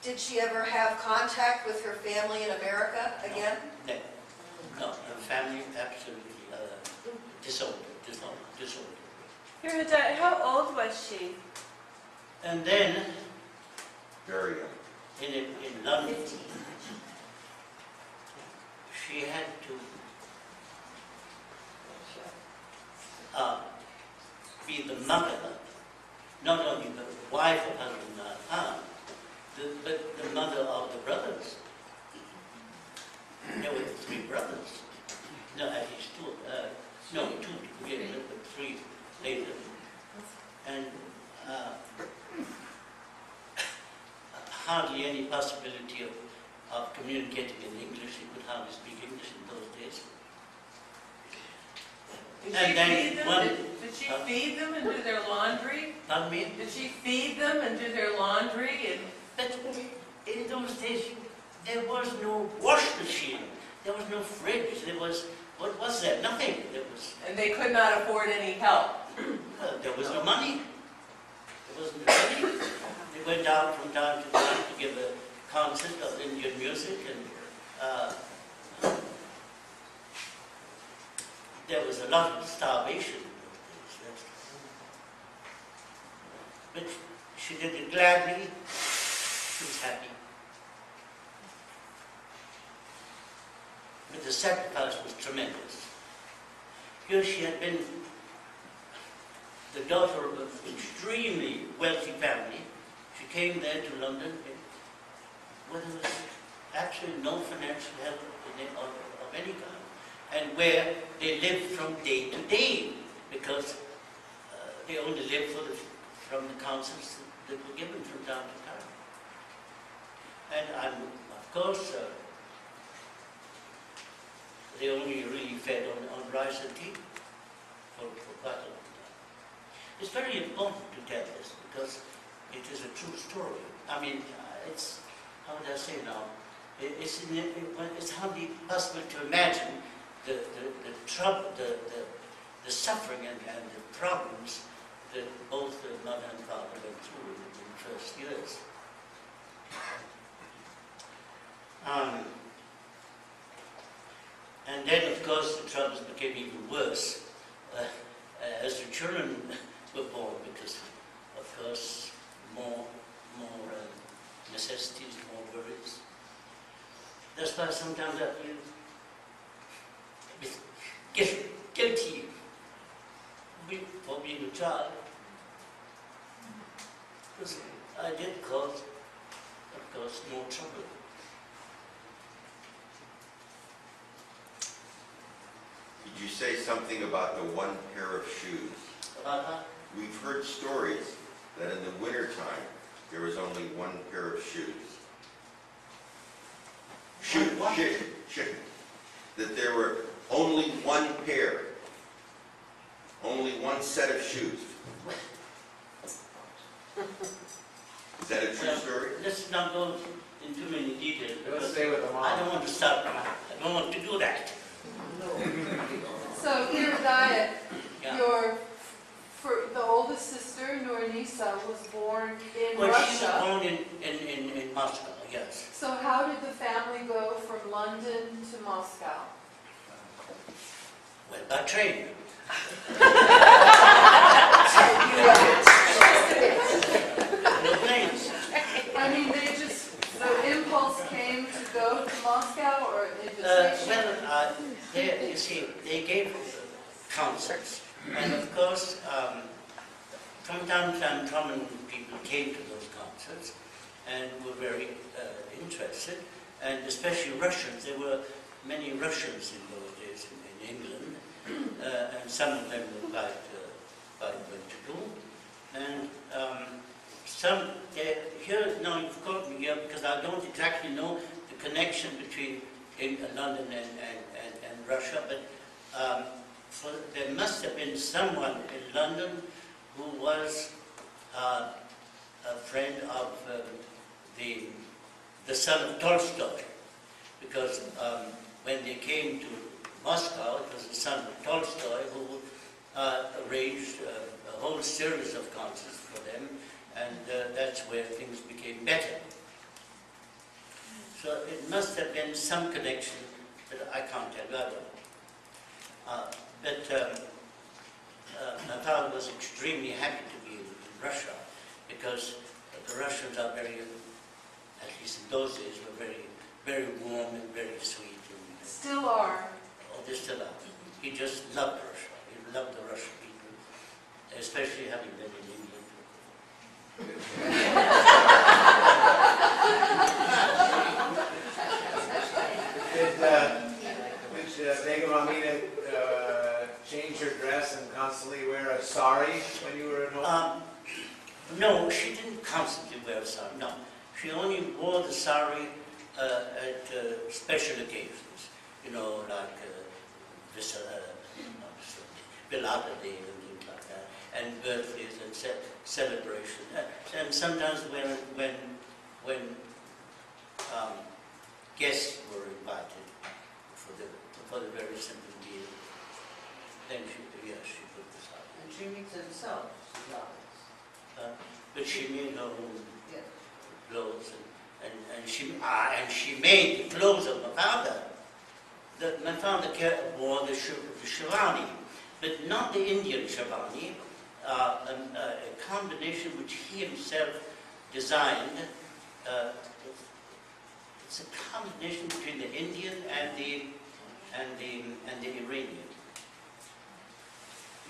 Did she ever have contact with her family in America again? No, her family absolutely disowned. Your Hidayat, how old was she? And then Very young. in London, 15. she had to be the mother, not only the wife of husband aunt, but the mother of the brothers. There were 3 brothers. No, at least 2. No, 2 together, but 3 later. And hardly any possibility of communicating in English. He could hardly speak English in those days. Did she feed them and do their laundry? Pardon me? Did she feed them and do their laundry? But in those days, there was no wash machine. There was no fridge. There was, what was there? Nothing. There was. And they could not afford any help. There was no money. There wasn't money. They went out from time to time to give a concert of Indian music, and there was a lot of starvation in those days. But she did it gladly. She was happy. But the sacrifice was tremendous. Here she had been the daughter of an extremely wealthy family. She came there to London where there was absolutely no financial help of any kind, and where they lived from day to day, because they only lived from the councils that were given from time to time. And of course, they only really fed on rice and tea for quite a long time. It's very important to tell this because it is a true story. I mean, it's, how would I say now? It's hardly possible to imagine the trouble, the suffering and the problems that both the mother and father went through in the first years. And then, of course, the troubles became even worse as the children were born, because, of course, more necessities, more worries. That's why sometimes I feel guilty for being a child, because I did cause, of course, more trouble. Did you say something about the 1 pair of shoes? About that? We've heard stories that in the wintertime there was only 1 pair of shoes. Shoes. That there were only 1 pair. Only 1 set of shoes. Is that a true story? Let's not go into too many details. Let's stay with the mom. I don't want to start. I don't want to do that. So, Hidayat, Yeah. the oldest sister, Nisa, was born in Well, she was Russia. born in Moscow, yes. So how did the family go from London to Moscow? Well, by train. No planes. I mean, the impulse came to go to Moscow, or an invitation? You see, they gave concerts. And of course, from time to time, prominent people came to those concerts and were very interested, and especially Russians. There were many Russians in those days in England, and some of them were quite well-to-do. And here, now you've caught me here because I don't exactly know the connection between London and Russia, but there must have been someone in London who was a friend of the son of Tolstoy, because when they came to Moscow, it was the son of Tolstoy who arranged a whole series of concerts for them, and that's where things became better. So it must have been some connection that I can't tell you. I don't know. My father was extremely happy to be in Russia because the Russians are very, at least in those days, were very, very warm and very sweet. And, Still are. oh, they still are. He just loved Russia. He loved the Russian people, especially having been in England. Did Begum Ameena change her dress and constantly wear a sari when you were at home? No, she didn't constantly wear a sari, no. She only wore the sari at special occasions, you know, like Bilata Day and things like that, and birthdays and celebrations. And sometimes when guests were invited for the very simple meal, then she put the sari. And she makes it herself, she loves. But she made her own Yeah. clothes, and she made the clothes of my father. My father wore the shavani, but not the Indian shavani, a combination which he himself designed. It's a combination between the Indian and the Iranian.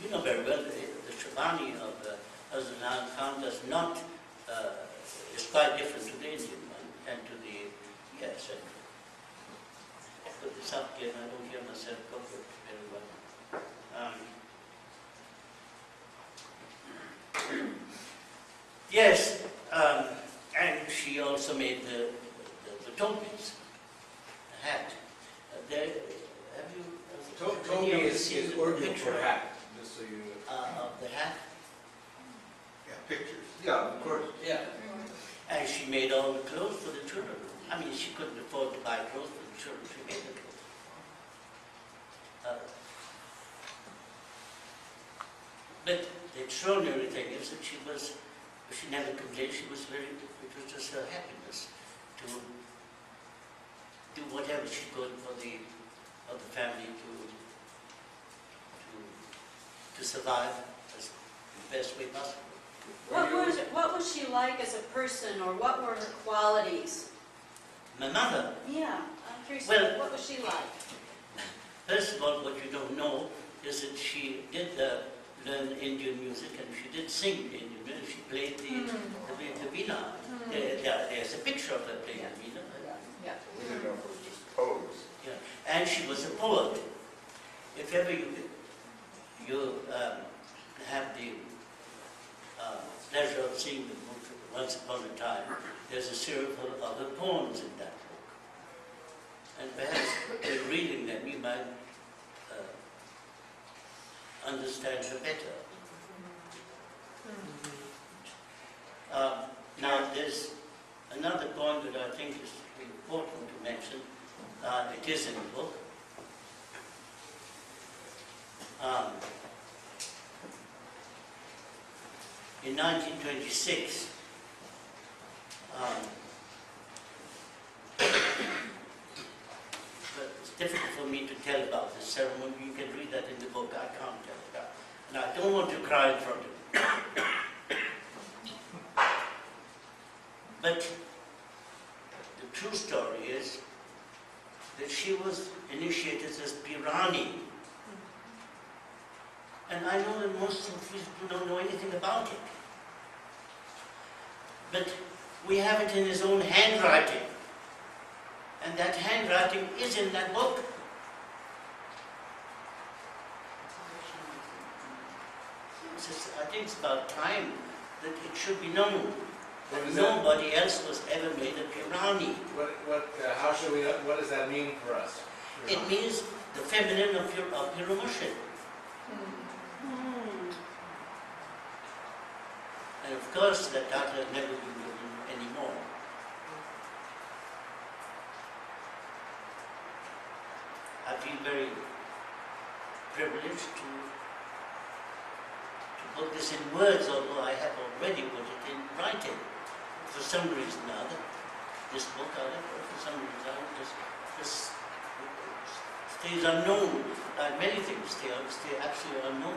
You know very well the shavani of Hazrat Khan does not, is quite different to the Indian one and to the, yes, and I put this up again, I don't hear myself covered very well. Yes, and she also made the topis, the hat. Have you Toby is seen the Urdu picture for hat, just so you... of the hat? Yeah, pictures. Yeah, of course. Yeah. And she made all the clothes for the children. I mean, she couldn't afford to buy clothes for the children. She made the clothes. But the extraordinary thing is that she never complained. It was just her happiness to do whatever she could for the family to survive as the best way possible. What was she like as a person, or what were her qualities? My mother, Yeah, I'm curious. Well- What was she like? first of all, what you don't know is that she did learn Indian music, and she did sing Indian music. She played the veena. There's a picture of her playing the veena. Yeah. We didn't know if it was just pose. Yeah. And she was a poet. If ever you have the pleasure of seeing the book Once Upon a Time, there's a series of her poems in that book. And perhaps in reading them you might understand her better. Now there's another point that I think is important to mention. It is in the book. In 1926, but it's difficult for me to tell about this ceremony. You can read that in the book. I can't tell it. And I don't want to cry in front of you. But the true story is that she was initiated as Pirani. And I know that most Sufis don't know anything about it. But we have it in his own handwriting. And that handwriting is in that book. I think it's about time that it should be known that nobody else was ever made a Pirani. How should we, what does that mean for us? It means the feminine of your Murshid. And of course, that title has never been given anymore. I feel very privileged to put this in words, although I have already put it in writing. For some reason or other, this book either, for some reason, just stays unknown. Like many things stay absolutely unknown.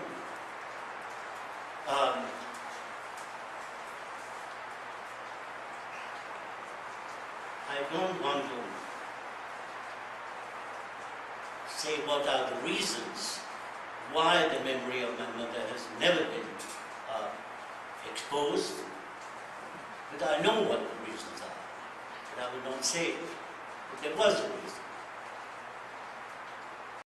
I don't want to say what are the reasons why the memory of my mother has never been exposed, but I know what the reasons are, but I will not say it. But there was a reason.